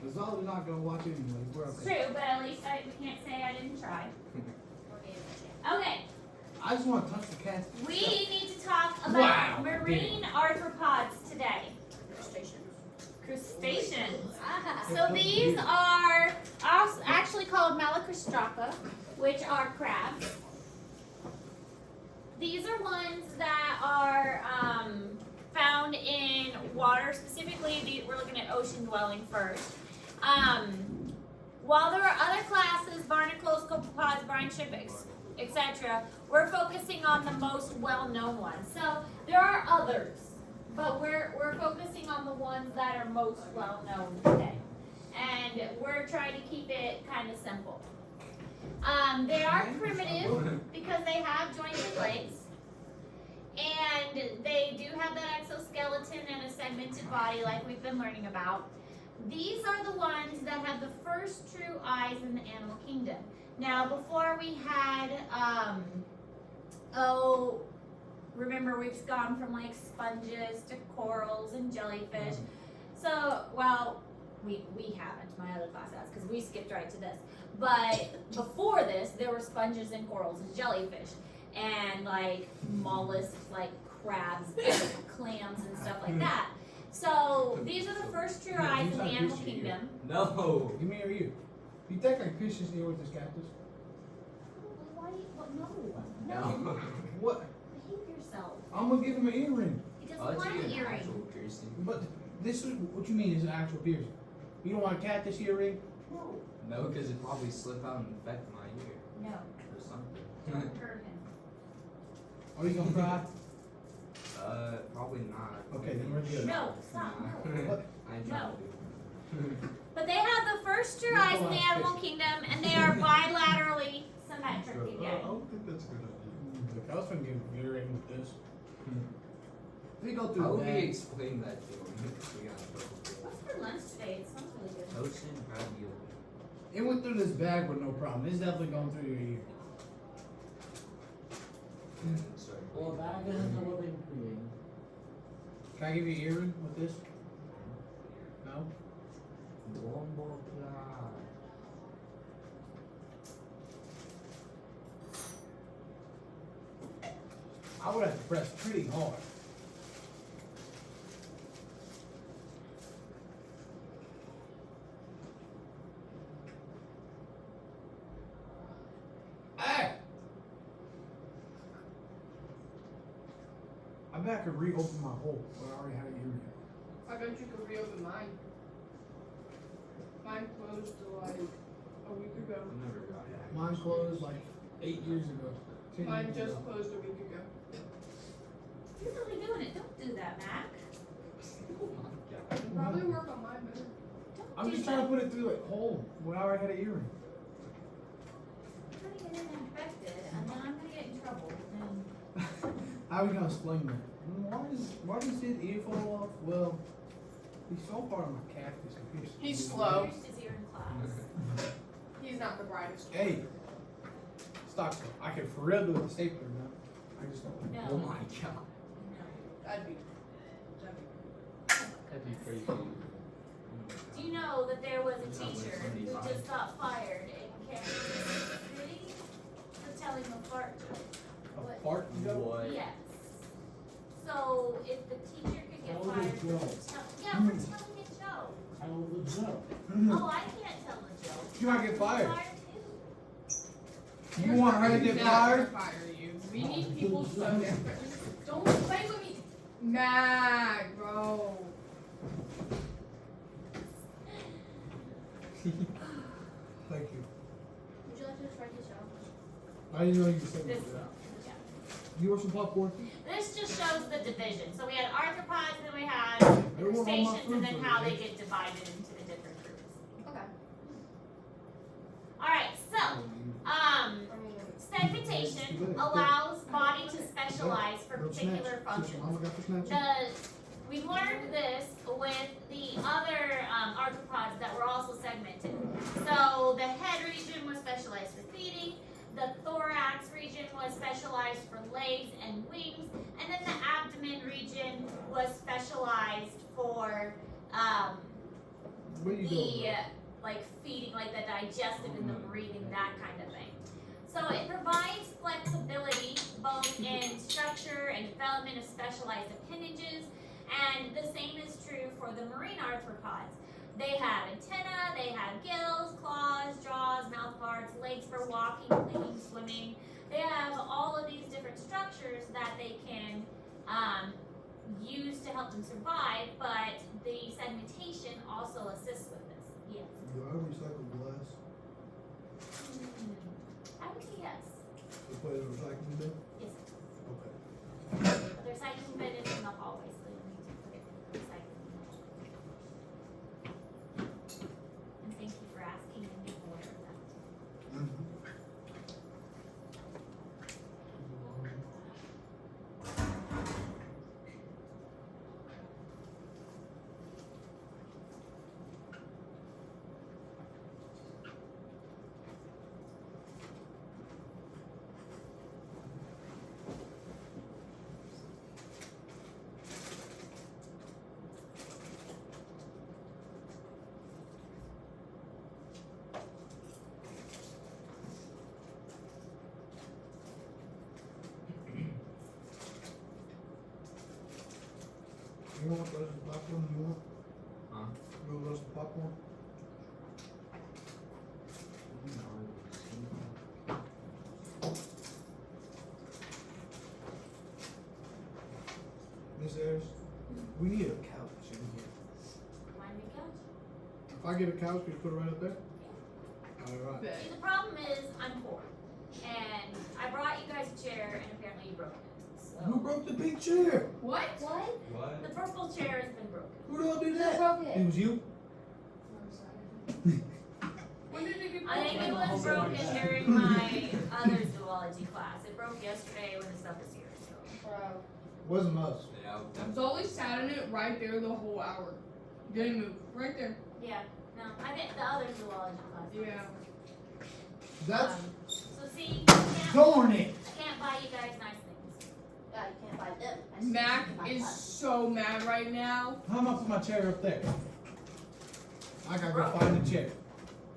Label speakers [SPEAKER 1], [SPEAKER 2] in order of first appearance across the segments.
[SPEAKER 1] The Zoology not gonna watch anyway. We're
[SPEAKER 2] It's
[SPEAKER 1] okay.
[SPEAKER 2] true, but at least we can't say I didn't try. Okay,
[SPEAKER 1] I just want to touch the cat.
[SPEAKER 2] we need to talk about
[SPEAKER 1] Wow.
[SPEAKER 2] marine arthropods today. Crustaceans. So these are actually called Malacostraca, which are crabs. These are ones that are found in water. Specifically, we're looking at ocean dwelling first. While there are other classes, barnacles, copepods, brine shrimp, etc., we're focusing on the most well-known ones. So there are others, but we're focusing on the ones that are most well-known today. And we're trying to keep it kind of simple. They are primitive because they have jointed legs. And they do have that exoskeleton and a segmented body like we've been learning about. These are the ones that have the first true eyes in the animal kingdom. Now, before we had, remember we've gone from like sponges to corals and jellyfish. So, well, we haven't, my other class has, because we skipped right to this. But before this, there were sponges and corals and jellyfish. And like mollusks, like crabs, and clams, and stuff like that. So these are the first true eyes in the animal kingdom.
[SPEAKER 3] No.
[SPEAKER 1] Give me your ear. You think I fish this ear with this cactus?
[SPEAKER 2] Why? No.
[SPEAKER 3] No.
[SPEAKER 1] What?
[SPEAKER 2] Behave yourself.
[SPEAKER 1] I'm gonna give him an earring.
[SPEAKER 2] He
[SPEAKER 3] I'll
[SPEAKER 2] doesn't
[SPEAKER 3] let
[SPEAKER 2] want
[SPEAKER 3] you
[SPEAKER 2] an
[SPEAKER 3] get an
[SPEAKER 2] earring.
[SPEAKER 3] actual piercing.
[SPEAKER 1] But this is what you mean is an actual piercing. You don't want a cactus earring?
[SPEAKER 2] No.
[SPEAKER 3] No, because it'd probably slip out and infect my ear
[SPEAKER 2] No.
[SPEAKER 3] or something.
[SPEAKER 2] Don't hurt him.
[SPEAKER 1] Are you gonna cry?
[SPEAKER 3] Probably not.
[SPEAKER 1] Okay, then we're good.
[SPEAKER 2] No, stop. No.
[SPEAKER 1] What?
[SPEAKER 3] I ain't trying to do.
[SPEAKER 2] But they have the first true eyes in the animal kingdom, and they are bilaterally symmetric
[SPEAKER 4] I
[SPEAKER 2] again.
[SPEAKER 4] don't think that's a good idea.
[SPEAKER 1] Look, I was gonna give him an earring with this. Let me go
[SPEAKER 3] How
[SPEAKER 1] through
[SPEAKER 3] would we
[SPEAKER 1] that.
[SPEAKER 3] explain that to him? We got a purple field.
[SPEAKER 2] What's for lunch today? It smells really good.
[SPEAKER 3] Ocean ravioli.
[SPEAKER 1] It went through this bag with no problem. It's definitely going through your ear.
[SPEAKER 3] Sorry.
[SPEAKER 5] Well, that isn't a living being.
[SPEAKER 1] Can I give you an earring with this? No?
[SPEAKER 3] Bombo
[SPEAKER 1] I would have to press pretty hard. Hey! I bet I could reopen my hole, but I already had an earring.
[SPEAKER 6] I bet you could reopen mine. Mine closed like a week ago.
[SPEAKER 3] I never got it.
[SPEAKER 1] Mine closed like 8 years ago. 10
[SPEAKER 6] Mine
[SPEAKER 1] years
[SPEAKER 6] just
[SPEAKER 1] ago.
[SPEAKER 6] closed a week ago.
[SPEAKER 2] You're really doing it. Don't do that, Mac.
[SPEAKER 3] Oh my god.
[SPEAKER 6] It'll probably work on mine better.
[SPEAKER 2] Don't
[SPEAKER 1] I'm
[SPEAKER 2] do
[SPEAKER 1] just
[SPEAKER 2] that.
[SPEAKER 1] trying to put it through a hole when I already had an earring.
[SPEAKER 2] I'm gonna get it infected, and then I'm gonna get in trouble. And
[SPEAKER 1] How are we gonna explain that? Why does his ear fall off? Well, he fell part of my cactus. and pierced
[SPEAKER 6] He's
[SPEAKER 1] his ear.
[SPEAKER 6] slow.
[SPEAKER 2] Pierced his ear in class.
[SPEAKER 6] He's not the brightest.
[SPEAKER 1] Hey, stop. I can for real do it with a stapler now. I just don't.
[SPEAKER 2] No.
[SPEAKER 3] Oh my god.
[SPEAKER 6] That'd be.
[SPEAKER 5] That'd be crazy.
[SPEAKER 2] Do you know that there was a teacher who just got fired in Kansas City for telling a fart joke?
[SPEAKER 1] A fart joke?
[SPEAKER 3] What?
[SPEAKER 2] Yes. So if the teacher could get
[SPEAKER 5] Tell the
[SPEAKER 2] fired for
[SPEAKER 5] joke.
[SPEAKER 2] telling a joke.
[SPEAKER 5] Tell the joke.
[SPEAKER 2] Oh, I can't tell a joke.
[SPEAKER 1] You might get fired.
[SPEAKER 2] Too.
[SPEAKER 1] You want her to get
[SPEAKER 6] Never
[SPEAKER 1] fired?
[SPEAKER 6] fire you. We need people so different. Don't play with me. Mag, bro.
[SPEAKER 1] Thank you.
[SPEAKER 2] Would you like to try this out?
[SPEAKER 1] I didn't know you said
[SPEAKER 2] This,
[SPEAKER 1] that.
[SPEAKER 2] yeah.
[SPEAKER 1] You want some popcorn?
[SPEAKER 2] This just shows the division. So we had arthropods, and then we had
[SPEAKER 1] Everyone want my
[SPEAKER 2] crustaceans, and then
[SPEAKER 1] food,
[SPEAKER 2] how
[SPEAKER 1] please.
[SPEAKER 2] they get divided into the different groups.
[SPEAKER 6] Okay.
[SPEAKER 2] All right, so segmentation allows body to specialize for particular functions.
[SPEAKER 1] Mama got the snacks?
[SPEAKER 2] We learned this with the other arthropods that were also segmented. So the head region was specialized for feeding, the thorax region was specialized for legs and wings, and then the abdomen region was specialized for
[SPEAKER 1] What are you
[SPEAKER 2] the
[SPEAKER 1] doing?
[SPEAKER 2] like feeding, like the digestive and the breathing, that kind of thing. So it provides flexibility both in structure and development of specialized appendages, and the same is true for the marine arthropods. They have antennae, they have gills, claws, jaws, mouth parts, legs for walking, cleaning, swimming. They have all of these different structures that they can use to help them survive, but the segmentation also assists with this. Yes.
[SPEAKER 1] Do I recycle glass?
[SPEAKER 2] I would say yes.
[SPEAKER 1] To put it in a recycling bin?
[SPEAKER 2] Yes.
[SPEAKER 1] Okay.
[SPEAKER 2] But the recycling bin is in the hallway, so you need to put it in the recycling bin. And thank you for asking and being aware of that.
[SPEAKER 1] You want those popcorn? You want?
[SPEAKER 3] Huh?
[SPEAKER 1] You want those popcorn? Miss Ayers, we need a couch in here.
[SPEAKER 2] Mind me, couch?
[SPEAKER 1] If I get a couch, can you put it right up there? Alright.
[SPEAKER 2] See, the problem is I'm poor, and I brought you guys a chair, and apparently you broke it.
[SPEAKER 1] Who
[SPEAKER 2] So
[SPEAKER 1] broke the pink chair?
[SPEAKER 6] What?
[SPEAKER 2] what?
[SPEAKER 3] What?
[SPEAKER 2] The purple chair has been broken.
[SPEAKER 1] Who the hell did
[SPEAKER 6] Who
[SPEAKER 1] that?
[SPEAKER 6] broke
[SPEAKER 1] It
[SPEAKER 6] it?
[SPEAKER 1] was you?
[SPEAKER 6] When did it get
[SPEAKER 2] I think it
[SPEAKER 6] broken?
[SPEAKER 2] was broken during my other zoology class. It broke yesterday when the stuff was here. So
[SPEAKER 6] Bro.
[SPEAKER 1] Wasn't us.
[SPEAKER 3] Yeah.
[SPEAKER 6] Zoe sat in it right there the whole hour. Didn't move. Right there.
[SPEAKER 2] yeah, no, I think the other zoology class.
[SPEAKER 6] Yeah.
[SPEAKER 1] That's
[SPEAKER 2] So see, I
[SPEAKER 1] darn it.
[SPEAKER 2] can't buy you guys nice things.
[SPEAKER 7] Yeah, you can't buy them.
[SPEAKER 6] Mac is so mad right now.
[SPEAKER 1] How am I put my chair up there? I gotta go find the chair.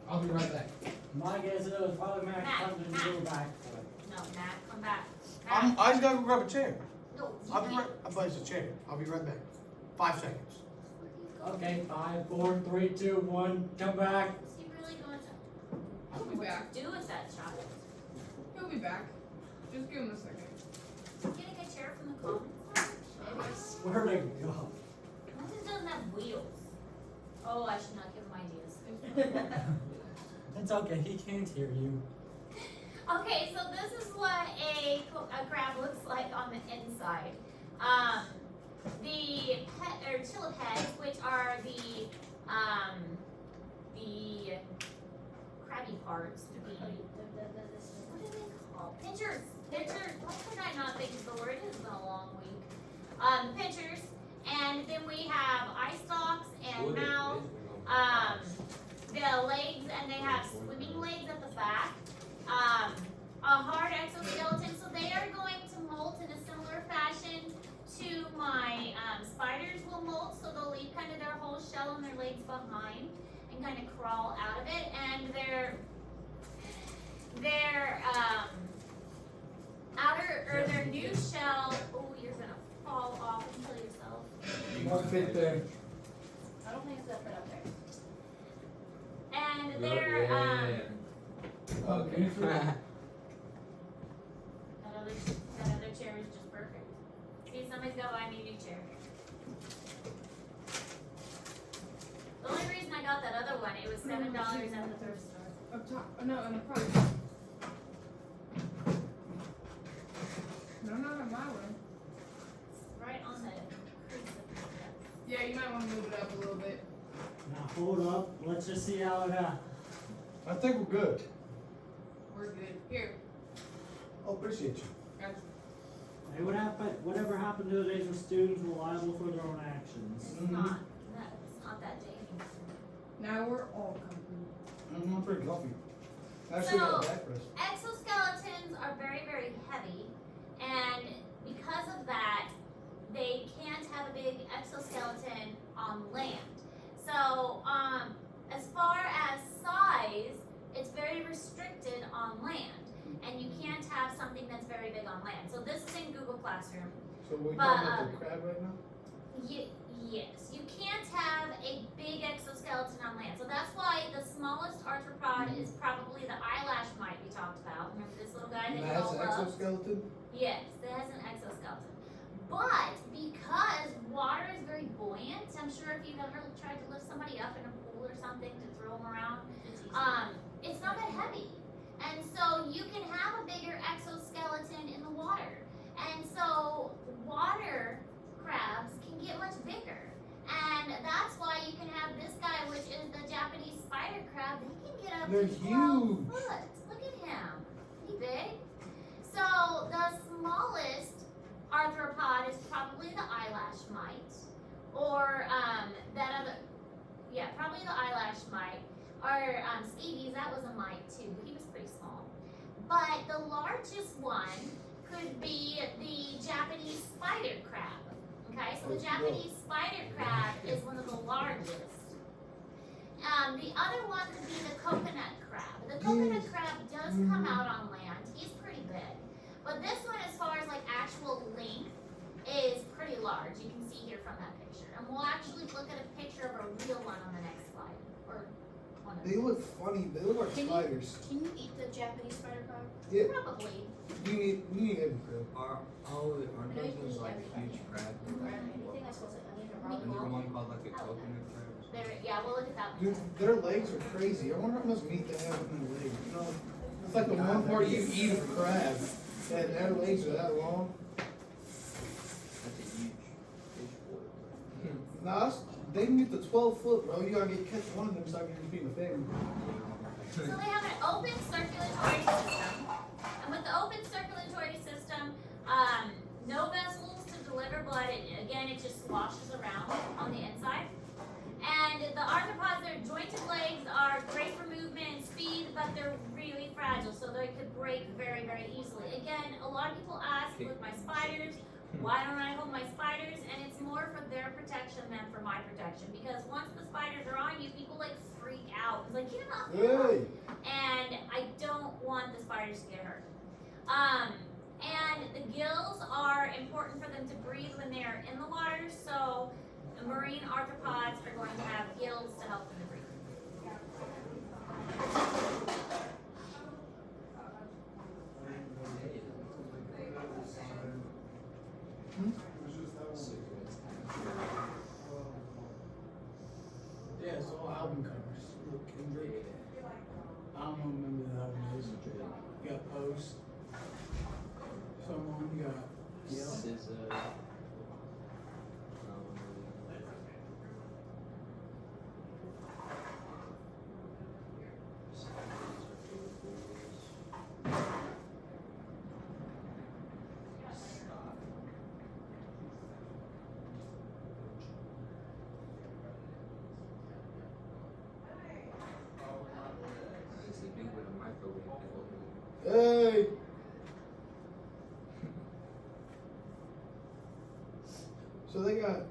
[SPEAKER 1] I'll be right back.
[SPEAKER 5] My guess is it was probably Mac something to go back for.
[SPEAKER 2] No, Matt, come back. Matt,
[SPEAKER 1] I just gotta go grab a chair.
[SPEAKER 2] no, you
[SPEAKER 1] I'll be
[SPEAKER 2] can't.
[SPEAKER 1] right. I thought it's a chair. I'll be right back. 5 seconds.
[SPEAKER 5] Okay, 5, 4, 3, 2, 1, come back.
[SPEAKER 2] Is he really going to? I
[SPEAKER 6] He'll
[SPEAKER 2] don't
[SPEAKER 6] be
[SPEAKER 2] know what
[SPEAKER 6] back.
[SPEAKER 2] to do with that child.
[SPEAKER 6] He'll be back. Just give him a second.
[SPEAKER 2] Getting a chair from the commons?
[SPEAKER 5] I swear to God.
[SPEAKER 2] Mine doesn't have wheels. Oh, I should not give him ideas.
[SPEAKER 5] It's okay, he can't hear you.
[SPEAKER 2] Okay, so this is what a crab looks like on the inside. The chillipeds, which are the crabby parts, what are they called? Pinchers. Why could I not think of the word? It has been a long week. Pinchers, and then we have eye stalks and mouth. The legs, and they have swimming legs at the back. A hard exoskeleton, so they are going to molt in a similar fashion to my spiders will molt, so they'll leave kind of their whole shell and their legs behind and kind of crawl out of it, and their outer or their new shell. Oh, you're gonna fall off and kill yourself.
[SPEAKER 1] Won't fit there.
[SPEAKER 7] I don't think it's that fit up there.
[SPEAKER 2] And their
[SPEAKER 3] Okay.
[SPEAKER 2] that other chair is just perfect. See, somebody's got to buy me a new chair. The only reason I got that other one, it was $7 at the thrift store.
[SPEAKER 6] Up top. Oh, no, in the front. No, not on my way.
[SPEAKER 2] It's right on the crease of the steps.
[SPEAKER 6] Yeah, you might want to move it up a little bit.
[SPEAKER 5] Now hold up, let's just see how it
[SPEAKER 1] I think we're good.
[SPEAKER 6] We're good. Here.
[SPEAKER 1] Oh, appreciate you.
[SPEAKER 6] Gotcha.
[SPEAKER 5] Hey, whatever happened to the days when students were liable for their own actions?
[SPEAKER 2] It's
[SPEAKER 1] Mhm.
[SPEAKER 2] not that day anymore.
[SPEAKER 6] Now we're all complete.
[SPEAKER 1] I'm pretty comfy. I still got a
[SPEAKER 2] So-
[SPEAKER 1] back rest.
[SPEAKER 2] Exoskeletons are very, very heavy, and because of that, they can't have a big exoskeleton on land. So, as far as size, it's very restricted on land. And you can't have something that's very big on land. So this is in Google Classroom.
[SPEAKER 1] So we
[SPEAKER 2] But,
[SPEAKER 1] talking about the crab right now?
[SPEAKER 2] Yes, you can't have a big exoskeleton on land. So that's why the smallest arthropod is probably the eyelash mite we talked about. Remember this little guy that you
[SPEAKER 1] That's
[SPEAKER 2] all
[SPEAKER 1] an
[SPEAKER 2] love?
[SPEAKER 1] exoskeleton?
[SPEAKER 2] Yes, it has an exoskeleton. But because water is very buoyant, I'm sure if you've ever tried to lift somebody up in a pool or something to throw them around, it's not that heavy. And so you can have a bigger exoskeleton in the water. And so water crabs can get much bigger. And that's why you can have this guy, which is the Japanese spider crab. They can get up
[SPEAKER 1] They're
[SPEAKER 2] to 12
[SPEAKER 1] huge.
[SPEAKER 2] foot. Look at him. Pretty big. So the smallest arthropod is probably the eyelash mite. Or probably the eyelash mite. Or scabies, that was a mite too, but he was pretty small. But the largest one could be the Japanese spider crab. Okay, so the Japanese spider crab is one of the largest. The other one could be the coconut crab. The coconut crab does come out on land. He's pretty big. But this one, as far as like actual length, is pretty large. You can see here from that picture. And we'll actually look at a picture of a real one on the next slide. Or one of
[SPEAKER 1] They look funny. They look like
[SPEAKER 7] Can you-
[SPEAKER 1] spiders.
[SPEAKER 7] Can you eat the Japanese spider crab?
[SPEAKER 1] Yeah.
[SPEAKER 2] Probably.
[SPEAKER 1] You need every crab.
[SPEAKER 3] Aren't those ones like huge crabs?
[SPEAKER 7] Or anything I suppose like onion or
[SPEAKER 3] Isn't there
[SPEAKER 7] ramen?
[SPEAKER 3] one called like a coconut crab?
[SPEAKER 2] Yeah, we'll look at that one.
[SPEAKER 1] Dude, their legs are crazy. I wonder how much meat they have in their legs. You know, it's like the one part you eat of a crab, and their legs are that long.
[SPEAKER 3] That's a huge fish boy.
[SPEAKER 1] Nah, they can get to 12 foot, bro. You gotta catch one of them so I can feed my family.
[SPEAKER 2] So they have an open circulatory system. And with the open circulatory system, no vessels to deliver blood. Again, it just sloshes around on the inside. And the arthropods, their jointed legs are great for movement and speed, but they're really fragile, so they could break very, very easily. Again, a lot of people ask with my spiders, why don't I hold my spiders? And it's more for their protection than for my protection. Because once the spiders are on you, people like freak out. It's like, get off, get off.
[SPEAKER 1] Hey!
[SPEAKER 2] And I don't want the spiders to get hurt. And the gills are important for them to breathe when they are in the water, so the marine arthropods are going to have gills to help them to breathe.
[SPEAKER 1] Yeah, it's all album covers. Look, Kendrick. I don't remember the album is. You got Post. Someone, you got
[SPEAKER 3] SZA. It's a dude with a microwave.
[SPEAKER 1] Hey! So they got,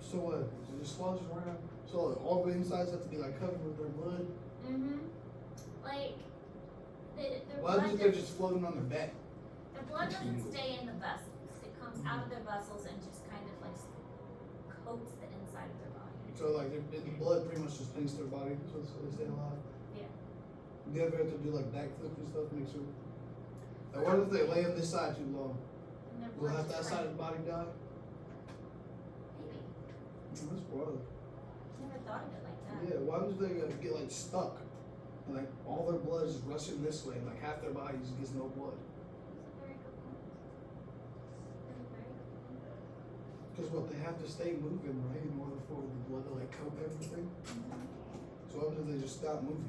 [SPEAKER 1] so what? Is it just sloshes around? So like, all the insides have to be like covered with their blood?
[SPEAKER 2] Mm-hmm. Like, their
[SPEAKER 1] Why
[SPEAKER 2] blood,
[SPEAKER 1] is they just floating on their back?
[SPEAKER 2] their blood doesn't stay in the vessels. It comes out of their vessels and just kind of like coats the inside of their body.
[SPEAKER 1] So like the blood pretty much just clings to their body, so they stay alive.
[SPEAKER 2] Yeah.
[SPEAKER 1] Do you ever have to do like backflips and stuff? Make sure. Like what if they lay on this side too long?
[SPEAKER 2] And their
[SPEAKER 1] Will
[SPEAKER 2] blood
[SPEAKER 1] have that
[SPEAKER 2] just
[SPEAKER 1] side
[SPEAKER 2] kind
[SPEAKER 1] of the body die?
[SPEAKER 2] maybe.
[SPEAKER 1] That's wild.
[SPEAKER 2] Never thought of it like that.
[SPEAKER 1] Yeah, why would they get like stuck? And like all their blood is rushing this way, and like half their body just gets no blood.
[SPEAKER 2] That's a very good point. That's a very good point.
[SPEAKER 1] Because what, they have to stay moving, right, in order for the blood to like coat everything? So what if they just stop moving?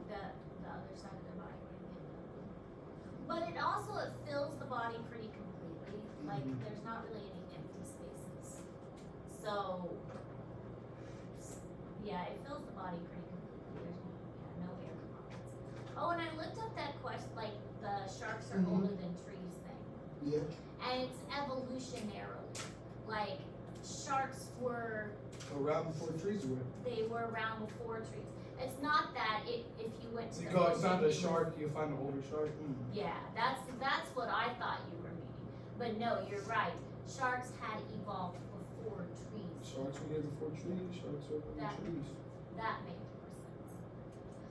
[SPEAKER 2] The other side of their body. But it also fills the body pretty completely. Like
[SPEAKER 1] Mhm.
[SPEAKER 2] there's not really any empty spaces. So yeah, it fills the body pretty completely. There's no air pockets. Oh, and I looked up that question, like the sharks are
[SPEAKER 1] Mhm.
[SPEAKER 2] older than trees thing.
[SPEAKER 1] Yeah.
[SPEAKER 2] And it's evolutionarily. Like sharks were
[SPEAKER 1] Around before trees were.
[SPEAKER 2] they were around before trees. It's not that if you went to
[SPEAKER 1] You
[SPEAKER 2] the
[SPEAKER 1] go
[SPEAKER 2] ocean,
[SPEAKER 1] outside the shark, you find an older shark.
[SPEAKER 2] yeah, that's what I thought you were meaning. But no, you're right. Sharks had evolved before trees.
[SPEAKER 1] Sharks were here before trees. Sharks were before
[SPEAKER 2] That-
[SPEAKER 1] trees.
[SPEAKER 2] That made more sense.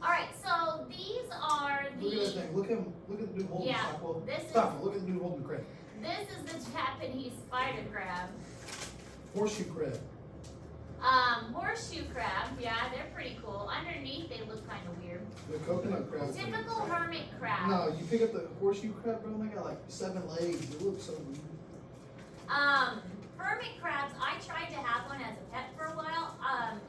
[SPEAKER 2] All right, so these are
[SPEAKER 1] Look at that
[SPEAKER 2] the.
[SPEAKER 1] thing. Look at him. Look at the dude holding
[SPEAKER 2] Yeah,
[SPEAKER 1] the well,
[SPEAKER 2] this
[SPEAKER 1] stop it. Look at the dude holding the crab.
[SPEAKER 2] This is the Japanese spider crab.
[SPEAKER 1] Horseshoe crab.
[SPEAKER 2] Horseshoe crab, yeah, they're pretty cool. Underneath, they look kind of weird.
[SPEAKER 1] The coconut crab.
[SPEAKER 2] Typical hermit crab.
[SPEAKER 1] No, you pick up the horseshoe crab, bro. They got like 7 legs. It looks so weird.
[SPEAKER 2] Hermit crabs, I tried to have one as a pet for a while.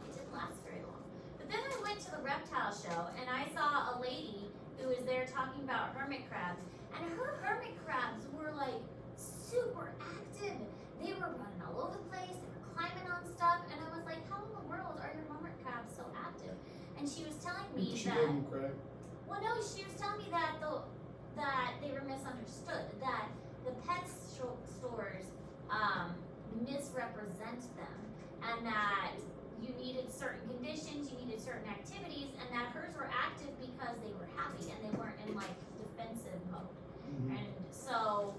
[SPEAKER 2] It didn't last very long. But then I went to the reptile show and I saw a lady who was there talking about hermit crabs. And her hermit crabs were like super active. They were running all over the place. They were climbing on stuff. And I was like, how in the world are your hermit crabs so active? And she was telling me
[SPEAKER 1] She
[SPEAKER 2] that.
[SPEAKER 1] gave him crab.
[SPEAKER 2] Well, no, she was telling me that that they were misunderstood. That the pet stores misrepresent them, and that you needed certain conditions, you needed certain activities, and that hers were active because they were happy and they weren't in like defensive mode. And so,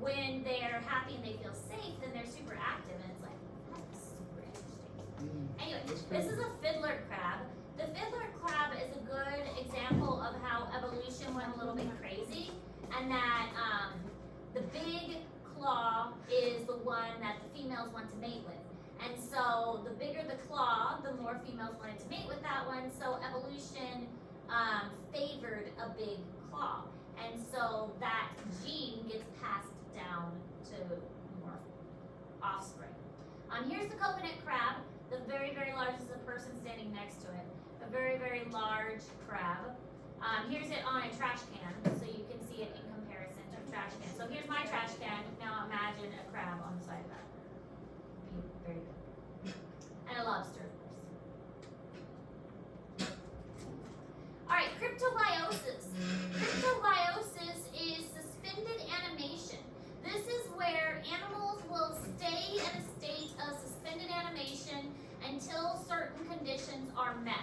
[SPEAKER 2] when they're happy and they feel safe, then they're super active, and it's like that's super interesting. Anyway, this is a fiddler crab. The fiddler crab is a good example of how evolution went a little bit crazy, and that the big claw is the one that the females want to mate with. And so the bigger the claw, the more females wanted to mate with that one. So evolution favored a big claw. And so that gene gets passed down to more offspring. Here's the coconut crab. The very, very large is the person standing next to it. A very, very large crab. Here's it on a trash can, so you can see it in comparison to a trash can. So here's my trash can. Now imagine a crab on the side of that. Be very good. And a lobster, of course. All right, cryptobiosis. Cryptobiosis is suspended animation. This is where animals will stay in a state of suspended animation until certain conditions are met.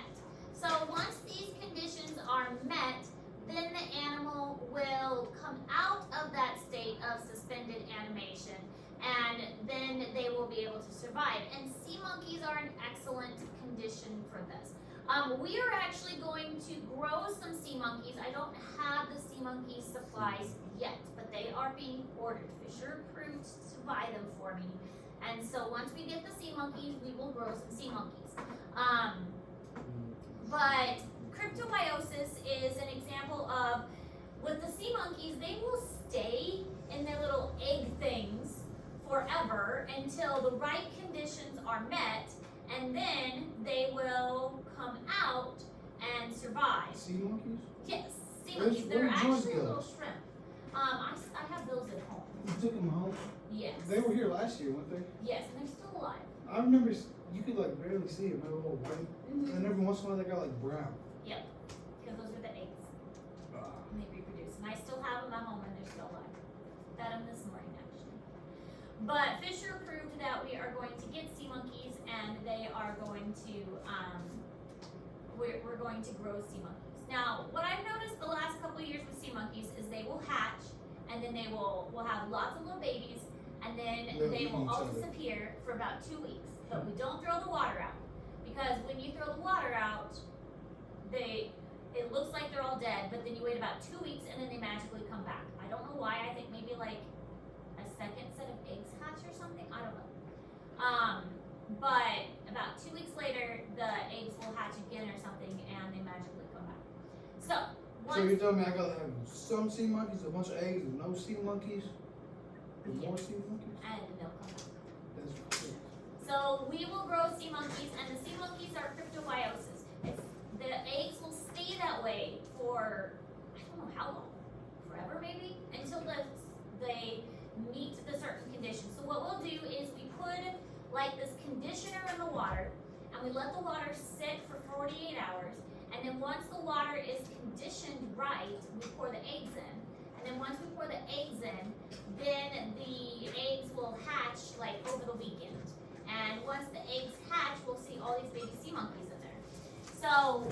[SPEAKER 2] So once these conditions are met, then the animal will come out of that state of suspended animation, and then they will be able to survive. And sea monkeys are an excellent condition for this. We are actually going to grow some sea monkeys. I don't have the sea monkey supplies yet, but they are being ordered. Fisher approved to buy them for me. And so once we get the sea monkeys, we will grow some sea monkeys. But cryptobiosis is an example of, with the sea monkeys, they will stay in their little egg things forever until the right conditions are met, and then they will come out and survive.
[SPEAKER 1] Sea monkeys?
[SPEAKER 2] Yes, sea
[SPEAKER 1] Where's-
[SPEAKER 2] monkeys. They're
[SPEAKER 1] where did yours
[SPEAKER 2] actually
[SPEAKER 1] go?
[SPEAKER 2] little shrimp. I have those at home.
[SPEAKER 1] You took them home?
[SPEAKER 2] Yes.
[SPEAKER 1] They were here last year, weren't they?
[SPEAKER 2] Yes, and they're still alive.
[SPEAKER 1] I remember you could like barely see them. They were all white.
[SPEAKER 2] Mm-hmm.
[SPEAKER 1] And every once in a while they got like brown.
[SPEAKER 2] Because those are the eggs. And they reproduce. And I still have them at home and they're still alive. Fed them this morning, actually. But Fisher proved that we are going to get sea monkeys, and they are going to, we're going to grow sea monkeys. Now, what I've noticed the last couple of years with sea monkeys is they will hatch, and then they will have lots of little babies, and then
[SPEAKER 1] They'll
[SPEAKER 2] they
[SPEAKER 1] eat
[SPEAKER 2] will
[SPEAKER 1] each
[SPEAKER 2] all
[SPEAKER 1] other.
[SPEAKER 2] disappear for about 2 weeks. But we don't throw the water out, because when you throw the water out, it looks like they're all dead, but then you wait about 2 weeks and then they magically come back. I don't know why. I think maybe like a second set of eggs hatch or something. I don't know. But about 2 weeks later, the eggs will hatch again or something, and they magically come back. So
[SPEAKER 1] So you're telling me I gotta have some sea monkeys, a bunch of eggs, and no sea monkeys? And
[SPEAKER 2] Yeah.
[SPEAKER 1] more sea monkeys?
[SPEAKER 2] and they'll come back.
[SPEAKER 1] That's crazy.
[SPEAKER 2] So we will grow sea monkeys, and the sea monkeys are cryptobiosis. The eggs will stay that way for, I don't know how long, forever maybe, until they meet the certain conditions. So what we'll do is we put like this conditioner in the water, and we let the water sit for 48 hours, and then once the water is conditioned right, we pour the eggs in, and then once we pour the eggs in, then the eggs will hatch like over the weekend. And once the eggs hatch, we'll see all these baby sea monkeys in there. So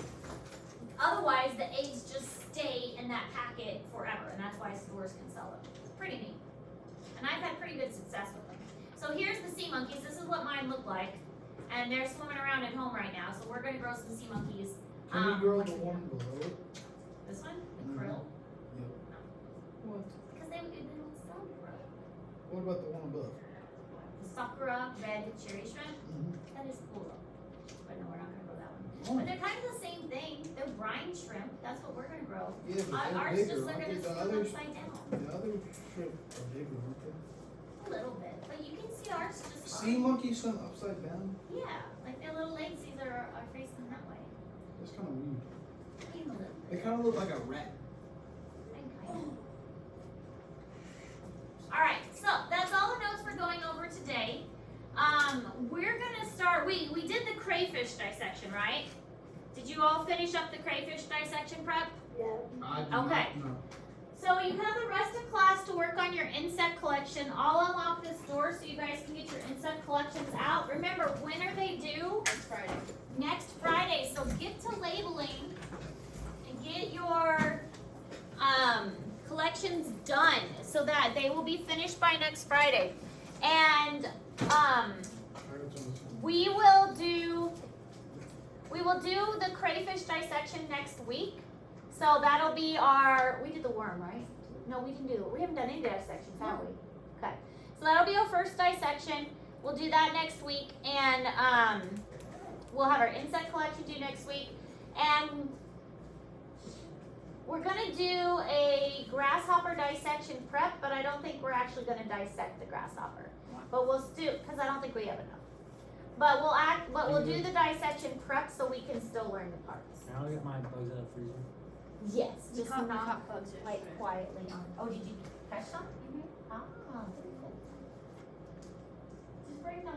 [SPEAKER 2] otherwise, the eggs just stay in that packet forever, and that's why stores can sell them. It's pretty neat. And I've had pretty good success with them. So here's the sea monkeys. This is what mine look like. And they're swimming around at home right now. So we're gonna grow some sea monkeys.
[SPEAKER 1] Can you grow
[SPEAKER 2] once
[SPEAKER 1] the
[SPEAKER 2] we
[SPEAKER 1] one
[SPEAKER 2] can.
[SPEAKER 1] below it?
[SPEAKER 2] This one? The
[SPEAKER 1] Mhm.
[SPEAKER 2] krill?
[SPEAKER 6] What?
[SPEAKER 2] Because they don't sell krill.
[SPEAKER 1] What about the one above?
[SPEAKER 2] The sakura red cherry shrimp.
[SPEAKER 1] Mhm.
[SPEAKER 2] That is cool though. But no, we're not gonna grow that one.
[SPEAKER 1] Oh.
[SPEAKER 2] But they're kind of the same thing. They're brine shrimp. That's what we're gonna grow.
[SPEAKER 1] Yeah, but they're
[SPEAKER 2] Ours
[SPEAKER 1] bigger,
[SPEAKER 2] just are
[SPEAKER 1] aren't
[SPEAKER 2] gonna
[SPEAKER 1] they? The
[SPEAKER 2] swim
[SPEAKER 1] others,
[SPEAKER 2] upside down.
[SPEAKER 1] the other shrimp are bigger, aren't they?
[SPEAKER 2] A little bit. But you can see ours just
[SPEAKER 1] Sea
[SPEAKER 2] fine.
[SPEAKER 1] monkeys swim upside down?
[SPEAKER 2] Yeah, like their little legs either are facing that way.
[SPEAKER 1] That's kind of weird.
[SPEAKER 2] Even a little
[SPEAKER 1] They
[SPEAKER 2] bit.
[SPEAKER 1] kind of look like a rat.
[SPEAKER 2] Alright, so that's all the notes we're going over today. We're gonna start, we did the crayfish dissection, right? Did you all finish up the crayfish dissection prep?
[SPEAKER 1] I do
[SPEAKER 2] Okay.
[SPEAKER 1] not know.
[SPEAKER 2] So you have the rest of class to work on your insect collection. I'll unlock this door so you guys can get your insect collections out. Remember, when are they due?
[SPEAKER 6] Next Friday.
[SPEAKER 2] Next Friday. So get to labeling and get your collections done so that they will be finished by next Friday. And we will do the crayfish dissection next week. So that'll be we did the worm, right? No, we haven't done any dissections, have we? Okay. So that'll be our first dissection. We'll do that next week, and we'll have our insect collection due next week. And we're gonna do a grasshopper dissection prep, but I don't think we're actually gonna dissect the grasshopper. But we'll still, because I don't think we have enough. But we'll do the dissection prep so we can still learn the parts.
[SPEAKER 5] And I'll get my bugs out of the freezer.
[SPEAKER 2] Yes,
[SPEAKER 7] We
[SPEAKER 2] just
[SPEAKER 7] caught
[SPEAKER 2] not
[SPEAKER 7] bugs
[SPEAKER 2] like
[SPEAKER 7] yesterday.
[SPEAKER 2] quietly on. Oh, did you catch some?
[SPEAKER 7] Mhm.
[SPEAKER 2] Ah, very good. Just bring them